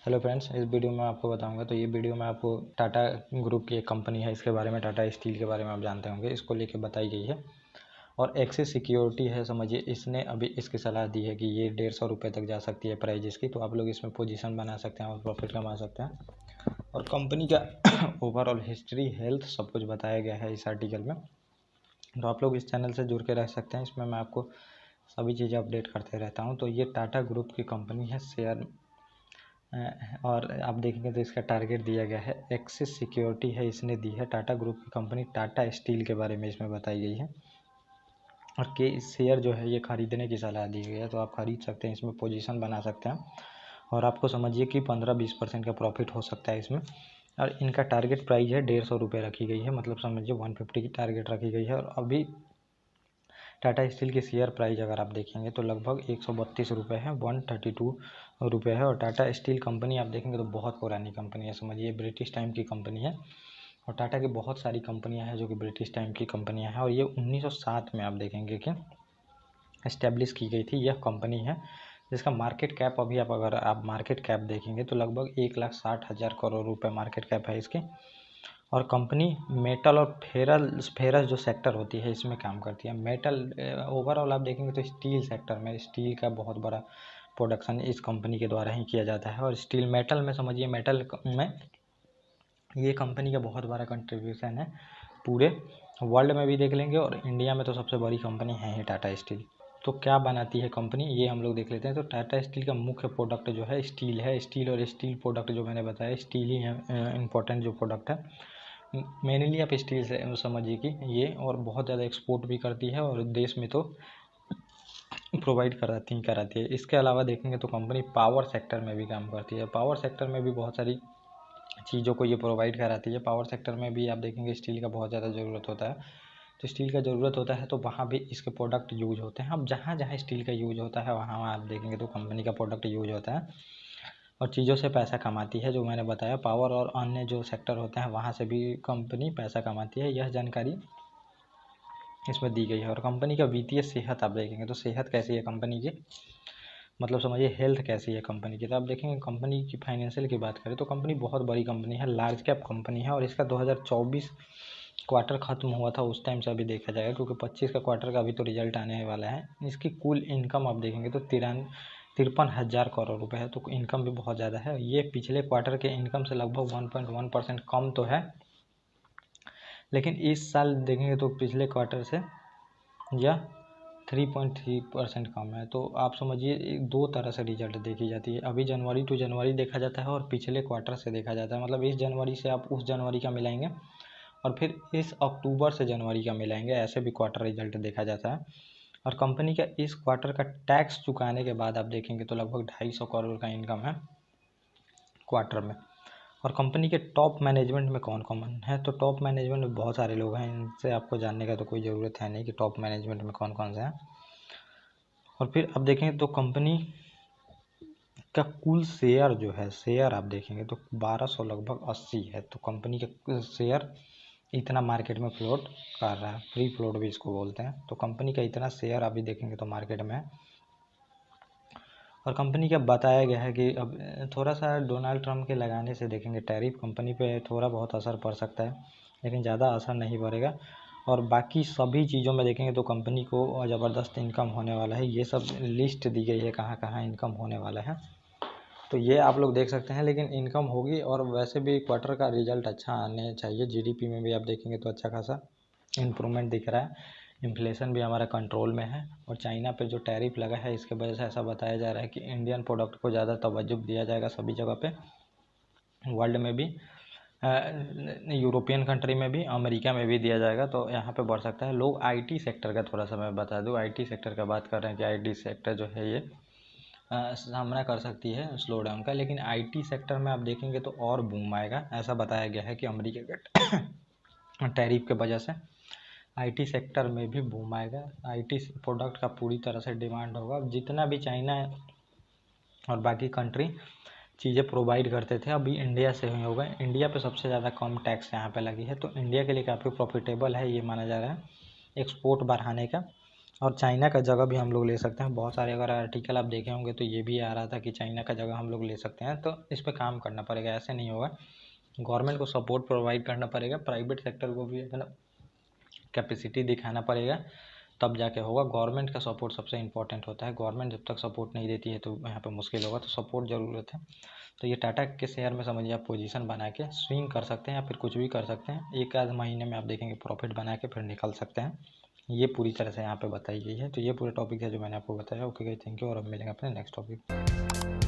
Hello friends, इस video में आपको बताऊंगा। तो ये वीडियो में आपको टाटा ग्रुप की एक कंपनी है, इसके बारे में, टाटा स्टील के बारे में आप जानते होंगे, इसको लेके बताई गई है। और एक्सिस सिक्योरिटी है, समझिए, इसने अभी इसकी सलाह दी है कि ये 150 रुपये तक जा सकती है प्राइस इसकी। तो आप लोग इसमें पोजीशन बना सकते हैं और प्रॉफिट कमा सकते हैं। और कंपनी का ओवरऑल हिस्ट्री, हेल्थ, सब कुछ बताया गया है इस आर्टिकल में। तो आप लोग इस चैनल से जुड़ के रह सकते हैं, इसमें मैं आपको सभी चीज़ें अपडेट करते रहता हूँ। तो ये टाटा ग्रुप की कंपनी है, शेयर, और आप देखेंगे तो इसका टारगेट दिया गया है। एक्सिस सिक्योरिटी है, इसने दी है। टाटा ग्रुप की कंपनी टाटा स्टील के बारे में इसमें बताई गई है। और के शेयर जो है ये खरीदने की सलाह दी गई है, तो आप खरीद सकते हैं, इसमें पोजीशन बना सकते हैं। और आपको समझिए कि 15-20% का प्रॉफिट हो सकता है इसमें। और इनका टारगेट प्राइस है 150 रुपये रखी गई है, मतलब समझिए 150 की टारगेट रखी गई है। और अभी टाटा स्टील की शेयर प्राइस अगर आप देखेंगे तो लगभग 132 रुपये है, 132 रुपये है। और टाटा स्टील कंपनी आप देखेंगे तो बहुत पुरानी कंपनी है, समझिए ब्रिटिश टाइम की कंपनी है। और टाटा की बहुत सारी कंपनियां हैं जो कि ब्रिटिश टाइम की कंपनियां हैं। और ये 1907 में आप देखेंगे कि इस्टेब्लिश की गई थी यह कंपनी है, जिसका मार्केट कैप अभी अगर आप मार्केट कैप देखेंगे तो लगभग 1,60,000 करोड़ रुपये मार्केट कैप है इसकी। और कंपनी मेटल और फेरस जो सेक्टर होती है इसमें काम करती है। मेटल ओवरऑल आप देखेंगे तो स्टील सेक्टर में स्टील का बहुत बड़ा प्रोडक्शन इस कंपनी के द्वारा ही किया जाता है। और स्टील मेटल में समझिए, मेटल में ये कंपनी का बहुत बड़ा कंट्रीब्यूशन है, पूरे वर्ल्ड में भी देख लेंगे और इंडिया में तो सबसे बड़ी कंपनी है ही टाटा स्टील। तो क्या बनाती है कंपनी, ये हम लोग देख लेते हैं। तो टाटा स्टील का मुख्य प्रोडक्ट जो है स्टील है। स्टील और स्टील प्रोडक्ट जो मैंने बताया, स्टील ही है इम्पोर्टेंट जो प्रोडक्ट है। मेनली आप स्टील से समझिए कि ये, और बहुत ज़्यादा एक्सपोर्ट भी करती है और देश में तो प्रोवाइड कराती है। इसके अलावा देखेंगे तो कंपनी पावर सेक्टर में भी काम करती है। पावर सेक्टर में भी बहुत सारी चीज़ों को ये प्रोवाइड कराती है। पावर सेक्टर में भी आप देखेंगे स्टील का बहुत ज़्यादा ज़रूरत होता है। तो स्टील का ज़रूरत होता है तो वहाँ भी इसके प्रोडक्ट यूज होते हैं। अब जहाँ जहाँ स्टील का यूज होता है वहाँ आप देखेंगे तो कंपनी का प्रोडक्ट यूज होता है और चीज़ों से पैसा कमाती है। जो मैंने बताया, पावर और अन्य जो सेक्टर होते हैं वहाँ से भी कंपनी पैसा कमाती है, यह जानकारी इसमें दी गई है। और कंपनी का वित्तीय सेहत आप देखेंगे तो सेहत कैसी है कंपनी की, मतलब समझिए हेल्थ कैसी है कंपनी की। तो आप देखेंगे कंपनी की फाइनेंशियल की बात करें तो कंपनी बहुत बड़ी कंपनी है, लार्ज कैप कंपनी है। और इसका 2024 क्वार्टर ख़त्म हुआ था, उस टाइम से अभी देखा जाएगा, क्योंकि 25 का क्वार्टर का अभी तो रिजल्ट आने वाला है। इसकी कुल इनकम आप देखेंगे तो 53,000 करोड़ रुपए है, तो इनकम भी बहुत ज़्यादा है। ये पिछले क्वार्टर के इनकम से लगभग 1.1% कम तो है, लेकिन इस साल देखेंगे तो पिछले क्वार्टर से यह 3.3% कम है। तो आप समझिए दो तरह से रिजल्ट देखी जाती है, अभी जनवरी टू जनवरी देखा जाता है और पिछले क्वार्टर से देखा जाता है। मतलब इस जनवरी से आप उस जनवरी का मिलाएंगे और फिर इस अक्टूबर से जनवरी का मिलाएंगे, ऐसे भी क्वार्टर रिजल्ट देखा जाता है। और कंपनी का इस क्वार्टर का टैक्स चुकाने के बाद आप देखेंगे तो लगभग 250 करोड़ का इनकम है क्वार्टर में। और कंपनी के टॉप मैनेजमेंट में कौन कौन है, तो टॉप मैनेजमेंट में बहुत सारे लोग हैं, इनसे आपको जानने का तो कोई ज़रूरत है नहीं कि टॉप मैनेजमेंट में कौन कौन से हैं। और फिर अब देखेंगे तो कंपनी का कुल शेयर जो है, शेयर आप देखेंगे तो 1200 लगभग 80 है। तो कंपनी का शेयर इतना मार्केट में फ्लोट कर रहा है, फ्री फ्लोट भी इसको बोलते हैं। तो कंपनी का इतना शेयर अभी देखेंगे तो मार्केट में है। और कंपनी का बताया गया है कि अब थोड़ा सा डोनाल्ड ट्रंप के लगाने से देखेंगे टैरिफ कंपनी पे थोड़ा बहुत असर पड़ सकता है, लेकिन ज़्यादा असर नहीं पड़ेगा। और बाकी सभी चीज़ों में देखेंगे तो कंपनी को ज़बरदस्त इनकम होने वाला है। ये सब लिस्ट दी गई है कहाँ कहाँ इनकम होने वाला है, तो ये आप लोग देख सकते हैं। लेकिन इनकम होगी, और वैसे भी क्वार्टर का रिजल्ट अच्छा आने चाहिए। जीडीपी में भी आप देखेंगे तो अच्छा खासा इम्प्रूवमेंट दिख रहा है। इन्फ्लेशन भी हमारा कंट्रोल में है। और चाइना पे जो टैरिफ लगा है इसके वजह से ऐसा बताया जा रहा है कि इंडियन प्रोडक्ट को ज़्यादा तवज्जो दिया जाएगा सभी जगह पे, वर्ल्ड में भी, यूरोपियन कंट्री में भी, अमेरिका में भी दिया जाएगा, तो यहाँ पे बढ़ सकता है। लोग आईटी सेक्टर का थोड़ा सा मैं बता दूँ, आईटी सेक्टर का बात कर रहे हैं कि आईटी सेक्टर जो है ये सामना कर सकती है स्लो डाउन का। लेकिन आईटी सेक्टर में आप देखेंगे तो और बूम आएगा, ऐसा बताया गया है कि अमेरिका के टैरिफ के वजह से आईटी सेक्टर में भी बूम आएगा। आईटी प्रोडक्ट का पूरी तरह से डिमांड होगा। जितना भी चाइना और बाकी कंट्री चीज़ें प्रोवाइड करते थे अभी इंडिया से ही होगा। इंडिया पे सबसे ज़्यादा कम टैक्स यहाँ पे लगी है, तो इंडिया के लिए काफ़ी प्रॉफिटेबल है ये माना जा रहा है एक्सपोर्ट बढ़ाने का। और चाइना का जगह भी हम लोग ले सकते हैं। बहुत सारे अगर आर्टिकल आप देखे होंगे तो ये भी आ रहा था कि चाइना का जगह हम लोग ले सकते हैं, तो इस पर काम करना पड़ेगा, ऐसे नहीं होगा। गवर्नमेंट को सपोर्ट प्रोवाइड करना पड़ेगा, प्राइवेट सेक्टर को भी है ना कैपेसिटी दिखाना पड़ेगा, तब जाके होगा। गवर्नमेंट का सपोर्ट सबसे इम्पोर्टेंट होता है। गवर्नमेंट जब तक सपोर्ट नहीं देती है तो यहाँ पे मुश्किल होगा, तो सपोर्ट ज़रूरत है। तो ये टाटा के शेयर में समझिए आप पोजीशन बना के स्विंग कर सकते हैं या फिर कुछ भी कर सकते हैं। एक आध महीने में आप देखेंगे प्रॉफिट बना के फिर निकल सकते हैं। ये पूरी तरह से यहाँ पे बताई गई है। तो ये पूरा टॉपिक है जो मैंने आपको बताया। ओके गाइस, थैंक यू, और अब मिलेंगे अपने नेक्स्ट टॉपिक।